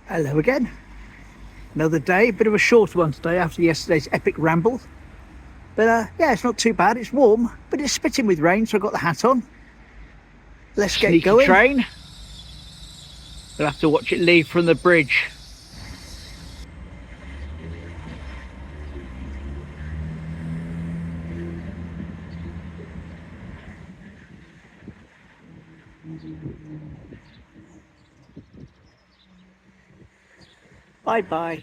Hello again. Another day, a bit of a shorter one today after yesterday's epic ramble. But yeah, it's not too bad. It's warm, but it's spitting with rain, so I've got the hat on. Let's get going. Train. We'll have to watch it leave from the bridge. Bye bye.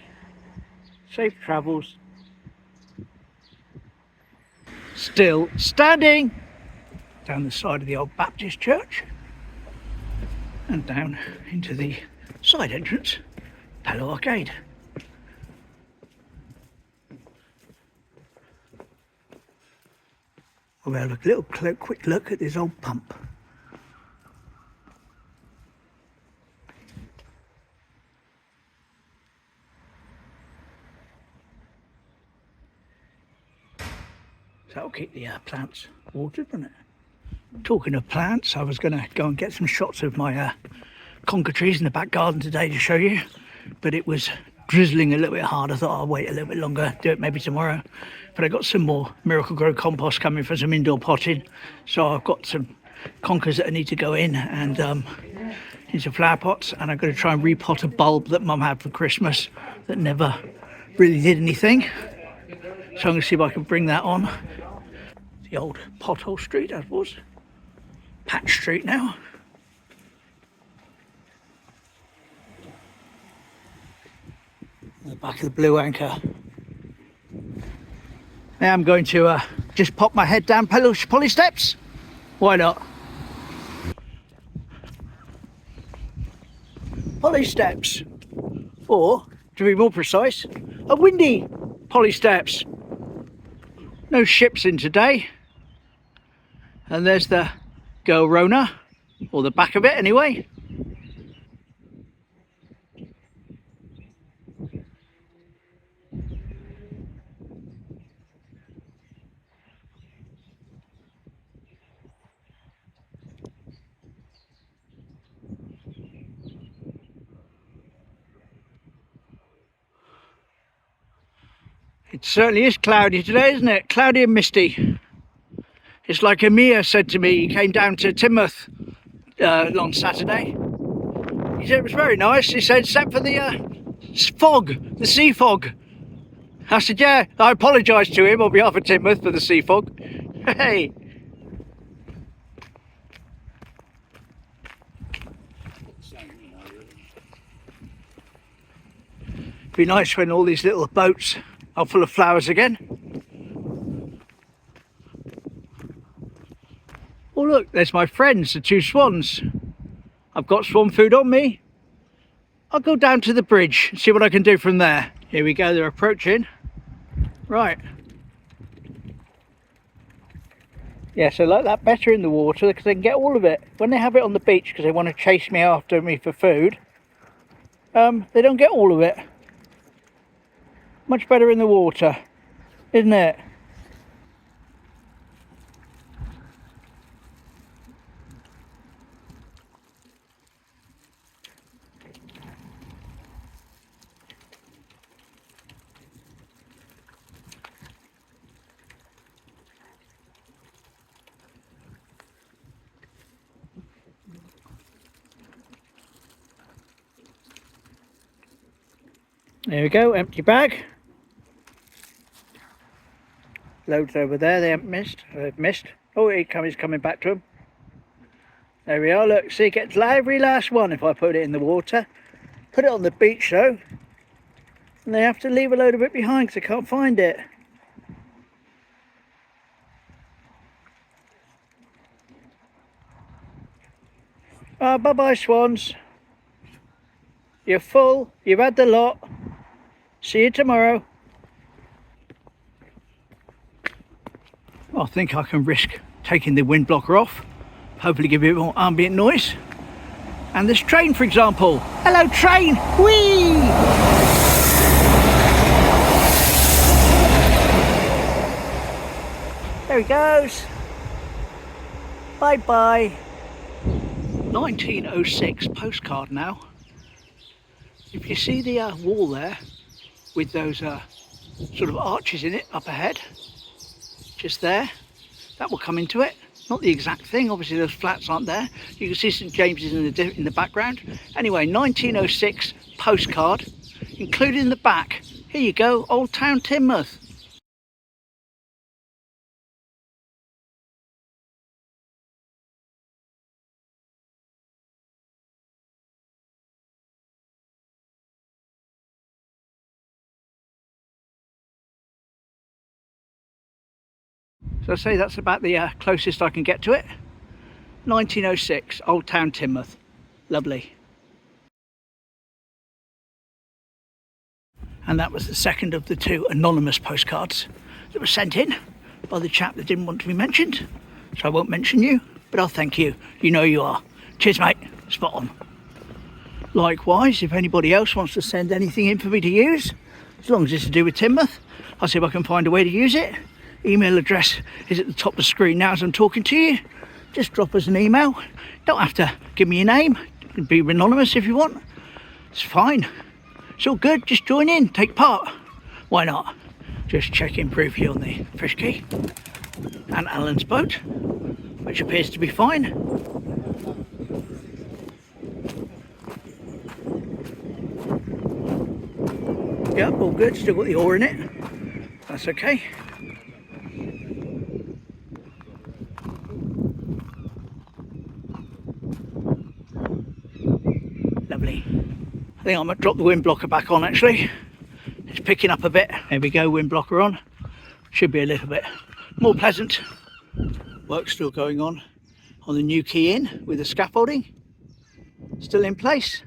Safe travels. Still standing down the side of the old Baptist church and down into the side entrance, Palo Arcade. We'll have a little quick look at this old pump. So that'll keep the plants watered, won't it? Talking of plants, I was going to go and get some shots of my conker trees in the back garden today to show you, but it was drizzling a little bit hard. I thought I'll wait a little bit longer, do it maybe tomorrow. But I got some more Miracle Grow compost coming for some indoor potting, so I've got some conkers that I need to go in and into flower pots, and I'm going to try and repot a bulb that Mum had for Christmas that never really did anything. So I'm going to see if I can bring that on. The old pothole street, as was. Patch Street now. The back of the Blue Anchor. Now I'm going to just pop my head down poly steps. Why not? Poly steps. Or, to be more precise, a windy poly steps. No ships in today. And there's the girl Rona, or the back of it anyway. It certainly is cloudy today, isn't it? Cloudy and misty. It's like Amir said to me, he came down to Teignmouth on Saturday. He said it was very nice. He said, except for the fog, the sea fog. I said, yeah, I apologised to him on behalf of Teignmouth for the sea fog. Hey. It'd be nice when all these little boats are full of flowers again. Oh look, there's my friends, the two swans. I've got swan food on me. I'll go down to the bridge and see what I can do from there. Here we go, they're approaching. Right. Yes, I like that better in the water because they can get all of it. When they have it on the beach because they want to chase me after me for food, they don't get all of it. Much better in the water, isn't it? There we go, empty bag. Loads over there, they haven't missed. They've missed. Oh, he's coming back to them. There we are, look, see, it gets every last one if I put it in the water. Put it on the beach though, and they have to leave a load of it behind because they can't find it. Bye-bye, swans. You're full, you've had the lot. See you tomorrow. I think I can risk taking the wind blocker off, hopefully give it more ambient noise. And this train, for example. Hello, train! Whee! There he goes. Bye bye. 1906 postcard now. If you see the wall there with those sort of arches in it up ahead, just there, that will come into it. Not the exact thing, obviously those flats aren't there. You can see St James's in the background. Anyway, 1906 postcard, included in the back. Here you go, Old Town Teignmouth. So I say that's about the closest I can get to it. 1906, Old Town Teignmouth. Lovely. And that was the second of the two anonymous postcards that were sent in by the chap that didn't want to be mentioned. So I won't mention you, but I'll thank you. You know you are. Cheers, mate. Spot on. Likewise, if anybody else wants to send anything in for me to use, as long as it's to do with Teignmouth, I'll see if I can find a way to use it. Email address is at the top of the screen now as I'm talking to you. Just drop us an email. Don't have to give me your name. You can be anonymous if you want. It's fine. It's all good. Just join in, take part. Why not? Just check in briefly on the fish key and Alan's boat, which appears to be fine. Yep, all good. Still got the oar in it. That's okay. Lovely. I think I might drop the wind blocker back on actually. It's picking up a bit. There we go, wind blocker on. Should be a little bit more pleasant. Work's still going on the new quay in with the scaffolding. Still in place.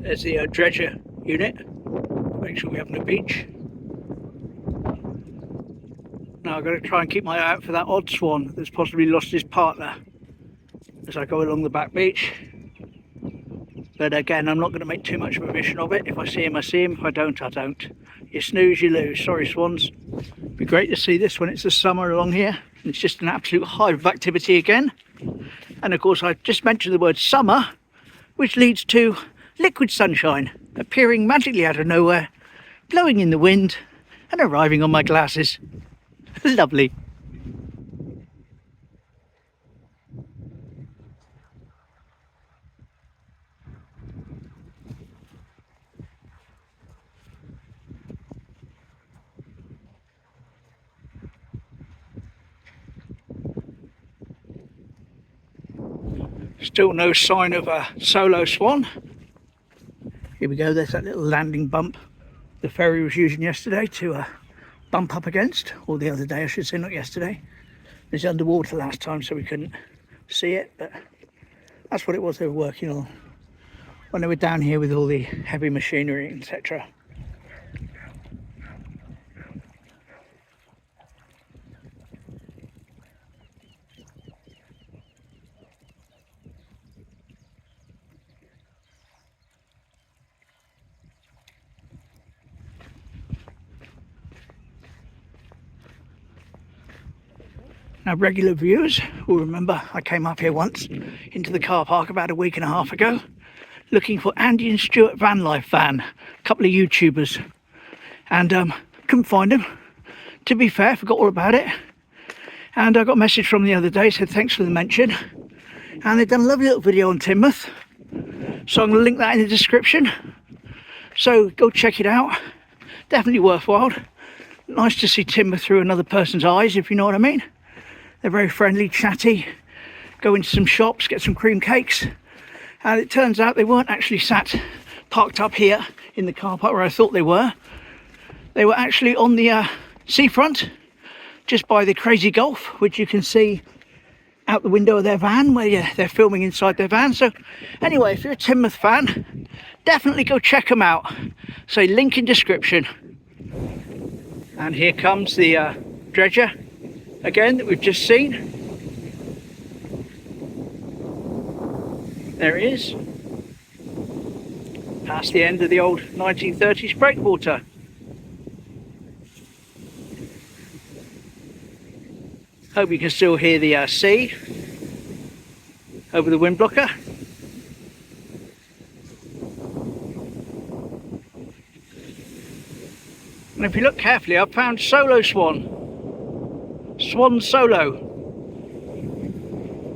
There's the dredger unit. Make sure we have no beach. Now I've got to try and keep my eye out for that odd swan that's possibly lost his partner as I go along the back beach. But again, I'm not going to make too much of a mission of it. If I see him, I see him. If I don't, I don't. You snooze, you lose. Sorry, swans. It'd be great to see this when it's the summer along here. It's just an absolute hive of activity again. And of course, I just mentioned the word summer, which leads to liquid sunshine appearing magically out of nowhere, blowing in the wind and arriving on my glasses. Lovely. Still no sign of a Solo Swan. Here we go, there's that little landing bump the ferry was using yesterday to bump up against, or the other day I should say, not yesterday. It was underwater last time so we couldn't see it, but that's what it was they were working on when they were down here with all the heavy machinery, etc. Now, regular viewers will remember I came up here once into the car park about a week and a half ago looking for Andy and Stuart van life van, a couple of YouTubers, and couldn't find them. To be fair, forgot all about it, and I got a message from the other day, said thanks for the mention, and they've done a lovely little video on Teignmouth, so I'm going to link that in the description, so go check it out. Definitely worthwhile. Nice to see Teignmouth through another person's eyes, if you know what I mean. They're very friendly, chatty, go into some shops, get some cream cakes, and it turns out they weren't actually parked up here in the car park where I thought they were. They were actually on the seafront, just by the Crazy Golf, which you can see out the window of their van, where they're filming inside their van. So anyway, if you're a Teignmouth fan, definitely go check them out. So link in description. And here comes the dredger again that we've just seen. There it is, past the end of the old 1930s breakwater. Hope you can still hear the sea over the wind blocker. And if you look carefully, I've found Solo Swan. Swan Solo.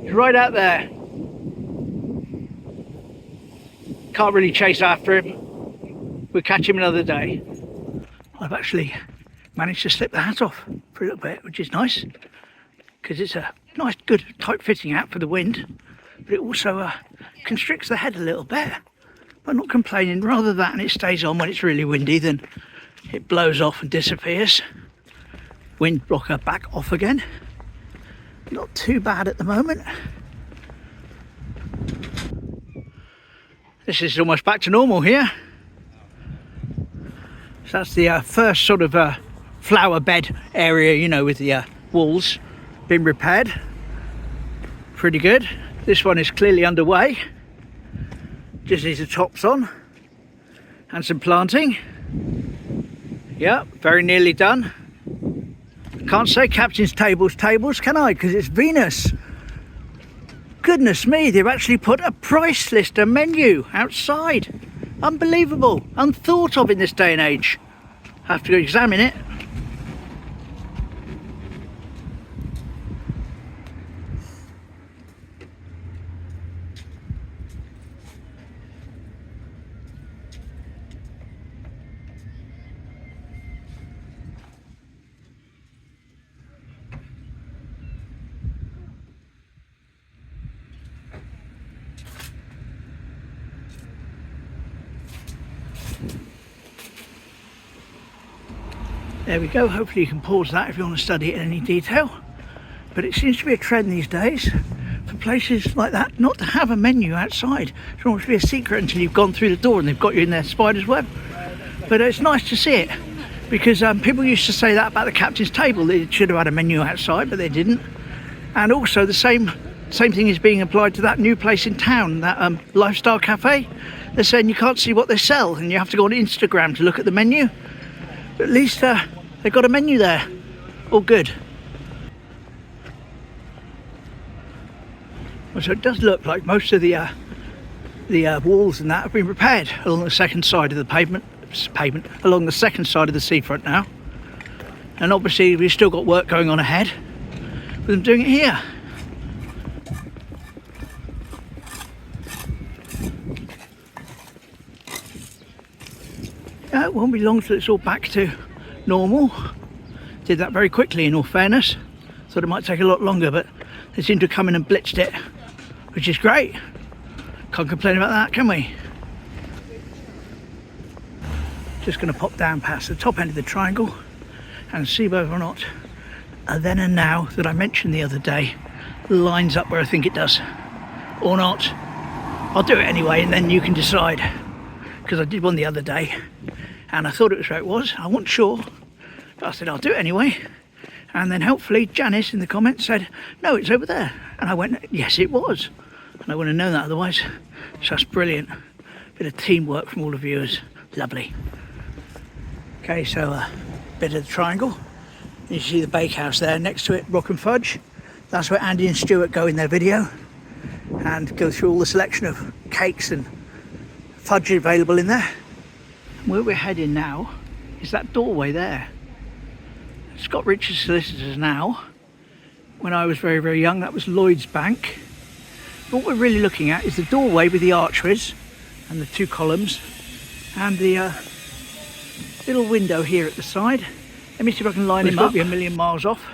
He's right out there. Can't really chase after him. We'll catch him another day. I've actually managed to slip the hat off for a little bit, which is nice, because it's a nice, good, tight fitting hat for the wind, but it also constricts the head a little bit. But not complaining, rather than it stays on when it's really windy than it blows off and disappears. Wind blocker back off again. Not too bad at the moment. This is almost back to normal here. So that's the first sort of flower bed area, you know, with the walls being repaired. Pretty good. This one is clearly underway. Just needs the tops on and some planting. Yeah, very nearly done. Can't say captain's tables, can I? Because it's Venus. Goodness me, they've actually put a price list, a menu outside. Unbelievable, unthought of in this day and age. Have to go examine it. There we go, hopefully you can pause that if you want to study it in any detail. But it seems to be a trend these days for places like that not to have a menu outside. It should almost be a secret until you've gone through the door and they've got you in their spider's web. But it's nice to see it, because people used to say that about the captain's table. They should have had a menu outside, but they didn't. And also the same thing is being applied to that new place in town, that lifestyle cafe. They're saying you can't see what they sell and you have to go on Instagram to look at the menu. But at least they've got a menu there. All good. Well, so it does look like most of the walls and that have been repaired along the second side of the pavement, along the second side of the seafront now. And obviously we've still got work going on ahead with them doing it here. It won't be long till it's all back to normal. Did that very quickly, in all fairness. Thought it might take a lot longer, but they seem to have come in and blitzed it, which is great. Can't complain about that, can we? Just going to pop down past the top end of the triangle and see whether or not a then and now that I mentioned the other day lines up where I think it does, or not. I'll do it anyway and then you can decide, because I did one the other day and I thought it was where it was. I wasn't sure, but I said I'll do it anyway. And then helpfully Janice in the comments said, no, it's over there. And I went, yes, it was. And I wouldn't have known that otherwise. So that's brilliant. Bit of teamwork from all the viewers. Lovely. Okay, so a bit of the triangle. You see the bakehouse there next to it, Rock and Fudge. That's where Andy and Stuart go in their video and go through all the selection of cakes and fudge available in there. Where we're heading now is that doorway there. Scott Richards Solicitors now. When I was very, very young, that was Lloyd's Bank. What we're really looking at is the doorway with the archways and the two columns and the little window here at the side. Let me see if I can line them up. Be a million miles off.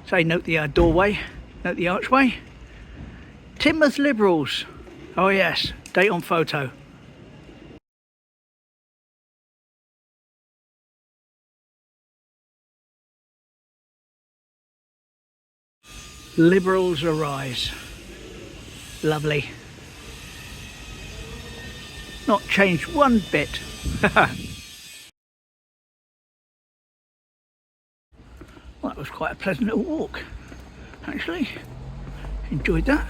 Say, note the doorway, note the archway. Teignmouth Liberals. Oh yes, date on photo. Liberals arise. Lovely. Not changed one bit. Well, that was quite a pleasant little walk, actually. Enjoyed that.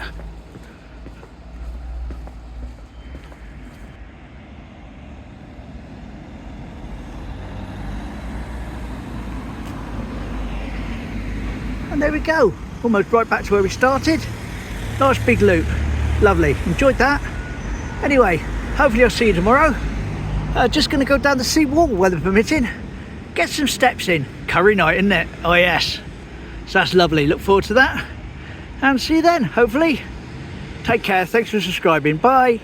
And there we go, almost right back to where we started. Nice big loop, lovely, enjoyed that. Anyway, hopefully I'll see you tomorrow. Just going to go down the sea wall, weather permitting, get some steps in. Curry night, isn't it? Oh yes, so that's lovely, look forward to that. And see you then, hopefully. Take care, thanks for subscribing, bye.